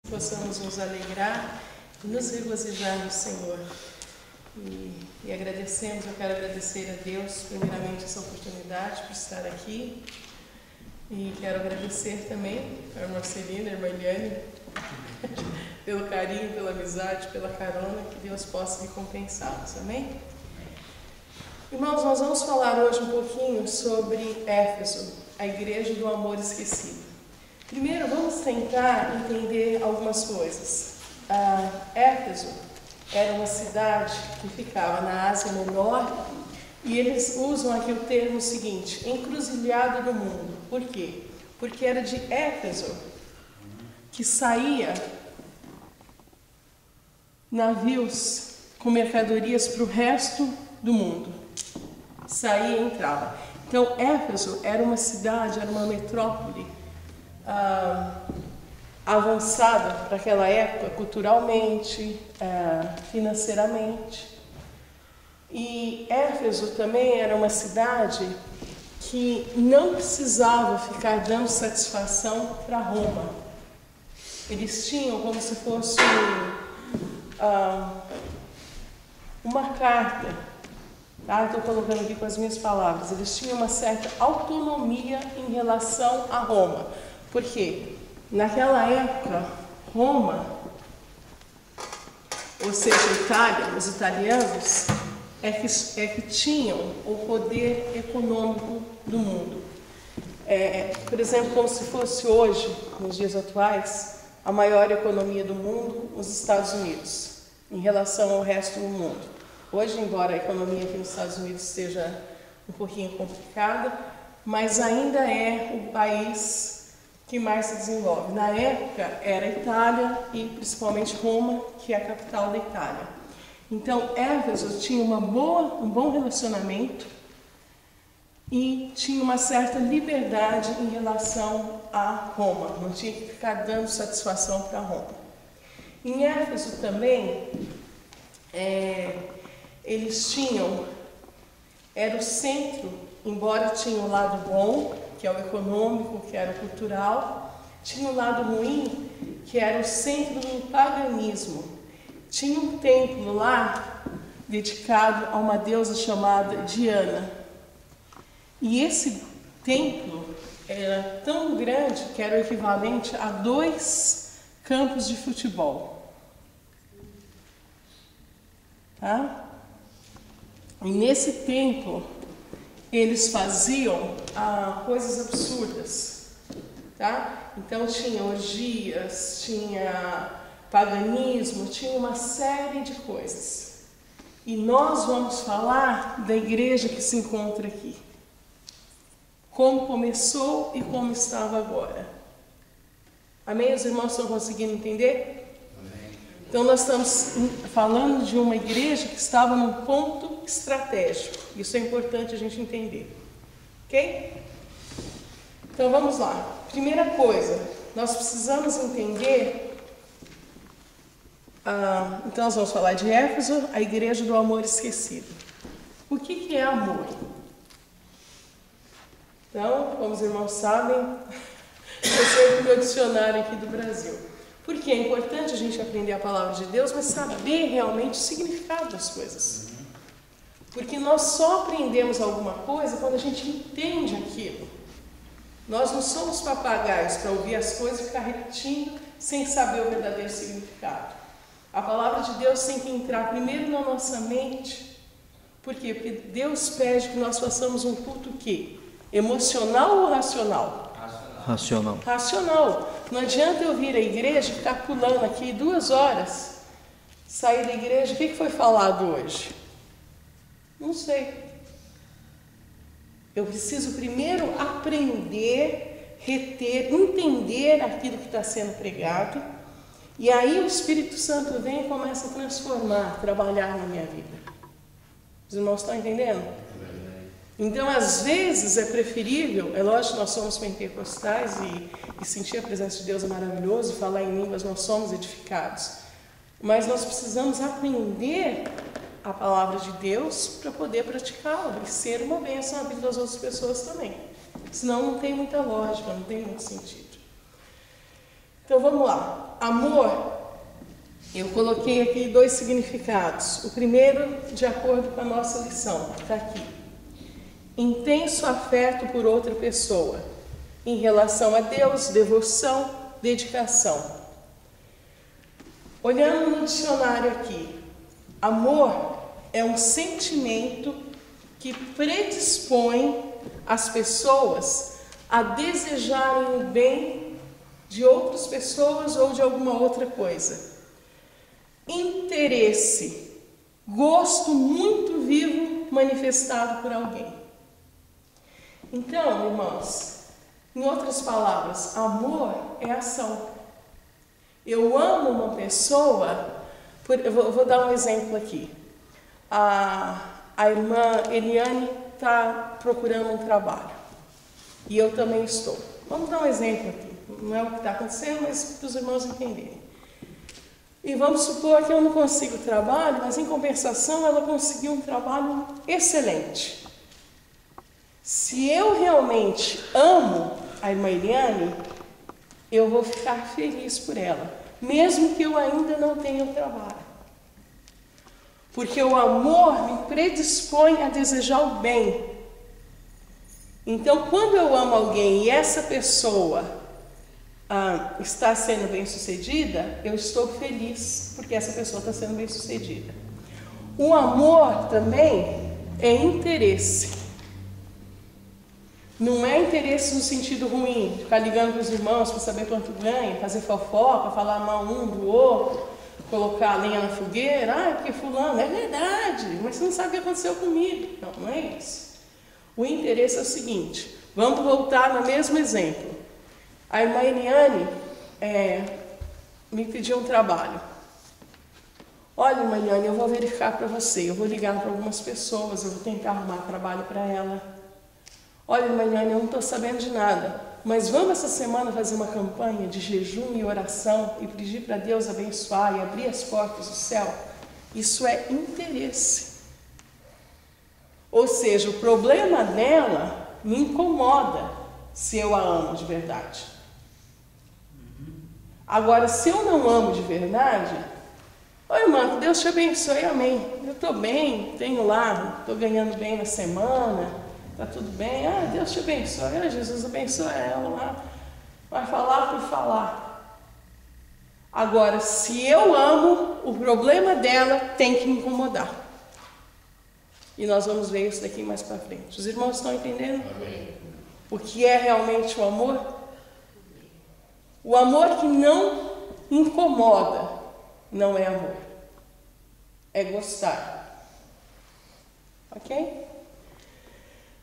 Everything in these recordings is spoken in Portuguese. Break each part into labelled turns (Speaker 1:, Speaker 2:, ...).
Speaker 1: Possamos nos alegrar e nos regozijar no Senhor. E agradecemos, eu quero agradecer a Deus, primeiramente, essa oportunidade por estar aqui. E quero agradecer também a irmã Celina, a irmã Eliane, pelo carinho, pela amizade, pela carona, que Deus possa recompensá-los. Amém? Irmãos, nós vamos falar hoje um pouquinho sobre Éfeso, a igreja do amor esquecido. Primeiro, vamos tentar entender algumas coisas. Éfeso era uma cidade que ficava na Ásia Menor e eles usam aqui o termo seguinte, encruzilhada do mundo. Por quê? Porque era de Éfeso que saía navios com mercadorias para o resto do mundo. Saía e entrava. Então, Éfeso era uma cidade, era uma metrópole avançada para aquela época, culturalmente, financeiramente. E Éfeso também era uma cidade que não precisava ficar dando satisfação para Roma. Eles tinham como se fosse uma carta, tá? Estou colocando aqui com as minhas palavras. Eles tinham uma certa autonomia em relação a Roma. Por quê? Naquela época, Roma, ou seja, Itália, os italianos, é que tinham o poder econômico do mundo. Por exemplo, como se fosse hoje, nos dias atuais, a maior economia do mundo, os Estados Unidos, em relação ao resto do mundo. Hoje, embora a economia aqui nos Estados Unidos seja um pouquinho complicada, mas ainda é o país que mais se desenvolve. Na época era a Itália e principalmente Roma, que é a capital da Itália. Então Éfeso tinha um bom relacionamento e tinha uma certa liberdade em relação a Roma, não tinha que ficar dando satisfação para Roma. Em Éfeso também, eles era o centro, embora tinha o lado bom, que é o econômico, que era o cultural, tinha o lado ruim, que era o centro do paganismo. Tinha um templo lá dedicado a uma deusa chamada Diana. E esse templo era tão grande que era o equivalente a 2 campos de futebol. Tá? E nesse templo eles faziam coisas absurdas, tá? Então tinha orgias, tinha paganismo, tinha uma série de coisas. E nós vamos falar da igreja que se encontra aqui. Como começou e como estava agora. Amém? Os irmãos estão conseguindo entender? Então nós estamos falando de uma igreja que estava num ponto estratégico. Isso é importante a gente entender. Ok? Então vamos lá. Primeira coisa, nós precisamos entender... então nós vamos falar de Éfeso, a igreja do amor esquecido. O que é amor? Então, como os irmãos sabem, eu sempre meu dicionário aqui do Brasil. Porque é importante a gente aprender a palavra de Deus, mas saber realmente o significado das coisas. Porque nós só aprendemos alguma coisa quando a gente entende aquilo. Nós não somos papagaios para ouvir as coisas e ficar repetindo sem saber o verdadeiro significado. A palavra de Deus tem que entrar primeiro na nossa mente. Por quê? Porque Deus pede que nós façamos um culto o quê? Emocional ou racional?
Speaker 2: Racional.
Speaker 1: Racional. Não adianta eu vir à igreja e ficar pulando aqui 2 horas, sair da igreja, o que foi falado hoje? Não sei. Eu preciso primeiro aprender, reter, entender aquilo que está sendo pregado, e aí o Espírito Santo vem e começa a transformar, trabalhar na minha vida. Os irmãos estão entendendo? Então, às vezes, é preferível, é lógico que nós somos pentecostais e sentir a presença de Deus é maravilhoso, falar em línguas, nós somos edificados. Mas nós precisamos aprender a palavra de Deus para poder praticá-la e ser uma bênção na vida das outras pessoas também. Senão não tem muita lógica, não tem muito sentido. Então vamos lá. amor, eu coloquei aqui 2 significados. O primeiro, de acordo com a nossa lição, está aqui. Intenso afeto por outra pessoa. Em relação a Deus, devoção, dedicação. Olhando no dicionário aqui, amor é um sentimento que predispõe as pessoas a desejarem o bem de outras pessoas ou de alguma outra coisa. Interesse, gosto muito vivo manifestado por alguém. Então, irmãos, em outras palavras, amor é ação. Eu amo uma pessoa, eu vou dar um exemplo aqui. A irmã Eliane está procurando um trabalho e eu também estou. Vamos dar um exemplo aqui, não é o que está acontecendo, mas para os irmãos entenderem. E vamos supor que eu não consigo trabalho, mas em compensação ela conseguiu um trabalho excelente. Se eu realmente amo a irmã Eliane, eu vou ficar feliz por ela, mesmo que eu ainda não tenha o trabalho. Porque o amor me predispõe a desejar o bem. Então, quando eu amo alguém e essa pessoa está sendo bem-sucedida, eu estou feliz porque essa pessoa está sendo bem-sucedida. O amor também é interesse. Não é interesse no sentido ruim, ficar ligando para os irmãos para saber quanto ganha, fazer fofoca, falar mal um do outro, colocar a lenha na fogueira. Porque fulano, é verdade, mas você não sabe o que aconteceu comigo. Não, não é isso. O interesse é o seguinte, vamos voltar no mesmo exemplo. A irmã Eliane me pediu um trabalho. Olha, irmã Eliane, eu vou verificar para você, eu vou ligar para algumas pessoas, eu vou tentar arrumar trabalho para ela. Olha, irmã Eliane, eu não estou sabendo de nada, mas vamos essa semana fazer uma campanha de jejum e oração e pedir para Deus abençoar e abrir as portas do céu? Isso é interesse. Ou seja, o problema dela me incomoda se eu a amo de verdade. Agora, se eu não amo de verdade, oi, irmã, que Deus te abençoe, amém. Eu estou bem, tenho lá, estou ganhando bem na semana. Está tudo bem? Deus te abençoe. Jesus abençoe ela lá. Vai falar por falar. Agora, se eu amo, o problema dela tem que me incomodar. E nós vamos ver isso daqui mais para frente. Os irmãos estão entendendo? Amém. O que é realmente o amor? O amor que não incomoda não é amor. É gostar. Ok?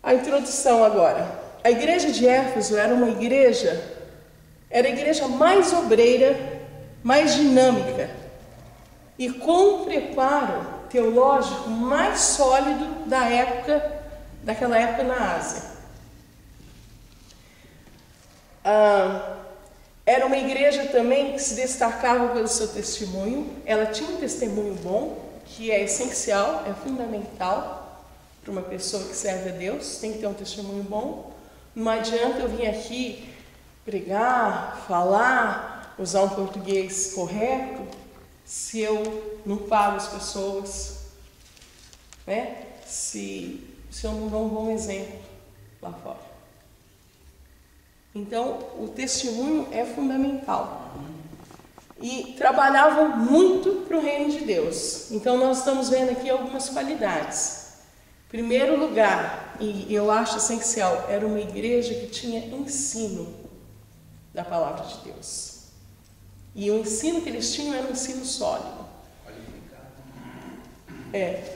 Speaker 1: A introdução agora. A igreja de Éfeso era a igreja mais obreira, mais dinâmica e com um preparo teológico mais sólido daquela época na Ásia. Era uma igreja também que se destacava pelo seu testemunho. Ela tinha um testemunho bom, que é essencial, é fundamental para uma pessoa que serve a Deus, tem que ter um testemunho bom. Não adianta eu vir aqui pregar, falar, usar um português correto, se eu não pago as pessoas, né? Se eu não dou um bom exemplo lá fora. Então, o testemunho é fundamental. E trabalhavam muito para o reino de Deus. Então, nós estamos vendo aqui algumas qualidades. Em primeiro lugar, e eu acho essencial, era uma igreja que tinha ensino da palavra de Deus. E o ensino que eles tinham era um ensino sólido.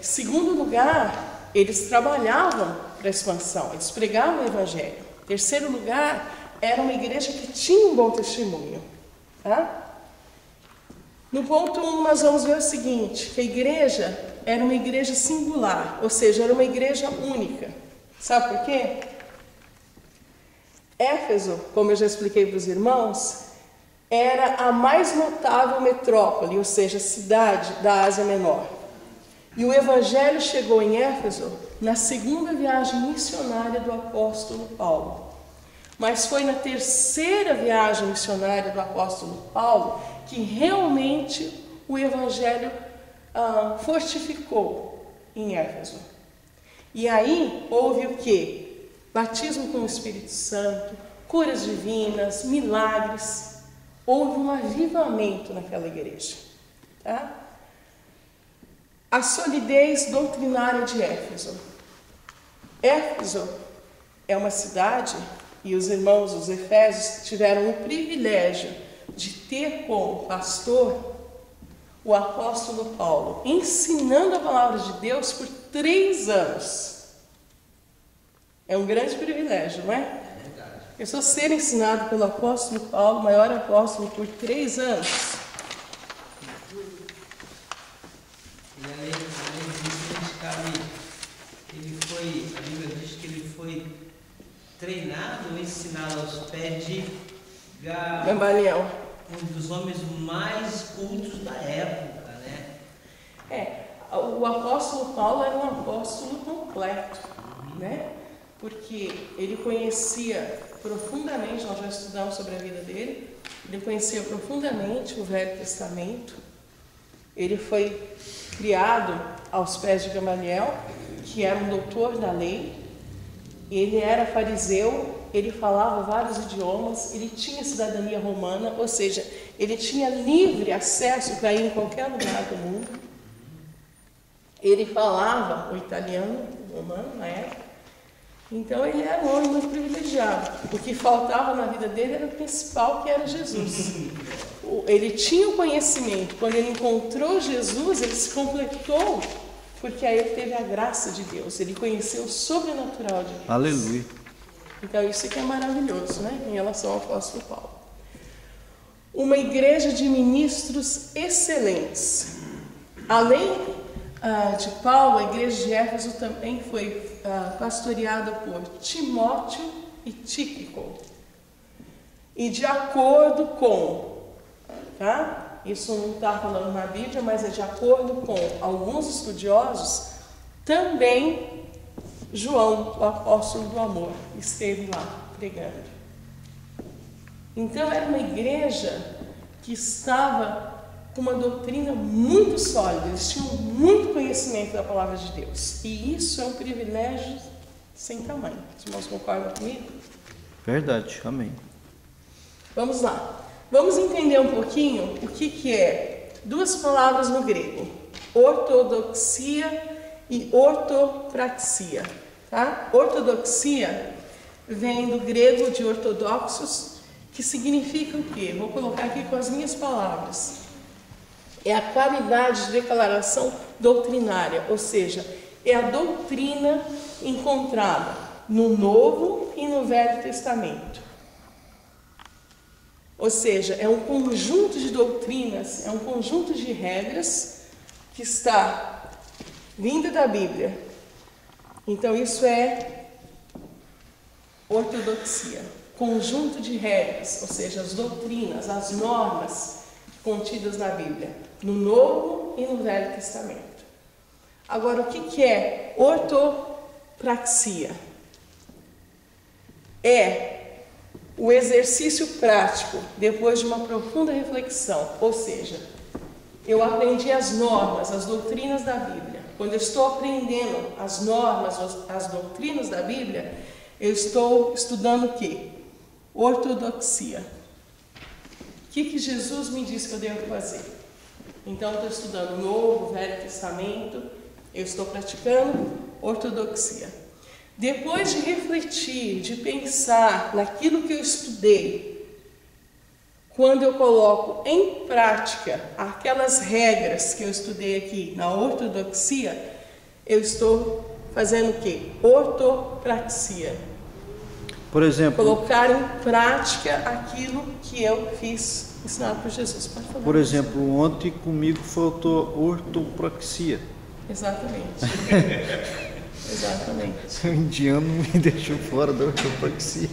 Speaker 1: Segundo lugar, eles trabalhavam para a expansão, eles pregavam o evangelho. Terceiro lugar, era uma igreja que tinha um bom testemunho. Tá? No ponto 1, nós vamos ver o seguinte, que a igreja era uma igreja singular, ou seja, era uma igreja única. Sabe por quê? Éfeso, como eu já expliquei para os irmãos, era a mais notável metrópole, ou seja, cidade da Ásia Menor. E o evangelho chegou em Éfeso na segunda viagem missionária do apóstolo Paulo. Mas foi na terceira viagem missionária do apóstolo Paulo que realmente o Evangelho fortificou em Éfeso. E aí houve o quê? Batismo com o Espírito Santo, curas divinas, milagres. Houve um avivamento naquela igreja. Tá? A solidez doutrinária de Éfeso. Éfeso é uma cidade, e os irmãos, os efésios, tiveram o privilégio de ter como pastor o apóstolo Paulo, ensinando a palavra de Deus por 3 anos. É um grande privilégio, não é? Eu sou ser ensinado pelo apóstolo Paulo, o maior apóstolo, por 3 anos.
Speaker 2: E além disso, a Bíblia diz que ele foi treinado ou ensinado aos pés de
Speaker 1: Gamaliel,
Speaker 2: um dos homens mais cultos da época, né?
Speaker 1: O apóstolo Paulo era um apóstolo completo, né? Porque ele conhecia profundamente, nós já estudamos sobre a vida dele, ele conhecia profundamente o Velho Testamento. Ele foi criado aos pés de Gamaliel, que era um doutor da lei. Ele era fariseu, ele falava vários idiomas, ele tinha cidadania romana, ou seja, ele tinha livre acesso para ir em qualquer lugar do mundo. Ele falava o italiano, o romano na época. Então ele era um homem muito privilegiado. O que faltava na vida dele era o principal, que era Jesus. Ele tinha o conhecimento. Quando ele encontrou Jesus, ele se completou, porque aí ele teve a graça de Deus. Ele conheceu o sobrenatural de Deus.
Speaker 3: Aleluia.
Speaker 1: Então isso que é maravilhoso, né? Em relação ao apóstolo Paulo. Uma igreja de ministros excelentes. Além de Paulo, a igreja de Éfeso também foi pastoreada por Timóteo e Tíquico. E de acordo com, tá? Isso não está falando na Bíblia, mas é de acordo com alguns estudiosos, também João, o apóstolo do amor, esteve lá pregando. Então era uma igreja que estava com uma doutrina muito sólida, eles tinham muito conhecimento da palavra de Deus. E isso é um privilégio sem tamanho. Os irmãos concordam comigo?
Speaker 3: Verdade, amém.
Speaker 1: Vamos lá. Vamos entender um pouquinho o que é 2 palavras no grego: ortodoxia e ortopraxia. Tá? Ortodoxia vem do grego de ortodoxos, que significa o quê? Vou colocar aqui com as minhas palavras. É a qualidade de declaração doutrinária, ou seja, é a doutrina encontrada no Novo e no Velho Testamento. Ou seja, é um conjunto de doutrinas, é um conjunto de regras que está vinda da Bíblia. Então isso é ortodoxia, conjunto de regras, ou seja, as doutrinas, as normas contidas na Bíblia, no Novo e no Velho Testamento. Agora, o que é ortopraxia? É o exercício prático, depois de uma profunda reflexão, ou seja, eu aprendi as normas, as doutrinas da Bíblia. Quando eu estou aprendendo as normas, as doutrinas da Bíblia, eu estou estudando o quê? Ortodoxia. O que Jesus me disse que eu devo fazer? Então, eu estou estudando o Novo, o Velho Testamento, eu estou praticando ortodoxia. Depois de refletir, de pensar naquilo que eu estudei, quando eu coloco em prática aquelas regras que eu estudei aqui na ortodoxia, eu estou fazendo o quê? Ortopraxia.
Speaker 3: Por exemplo,
Speaker 1: Colocar em prática aquilo que eu fiz ensinado por Jesus. Pode falar.
Speaker 3: Por exemplo, ontem comigo faltou ortopraxia.
Speaker 1: Exatamente. Exatamente.
Speaker 3: O indiano me deixou fora da ortopraxia.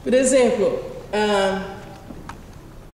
Speaker 1: Por exemplo,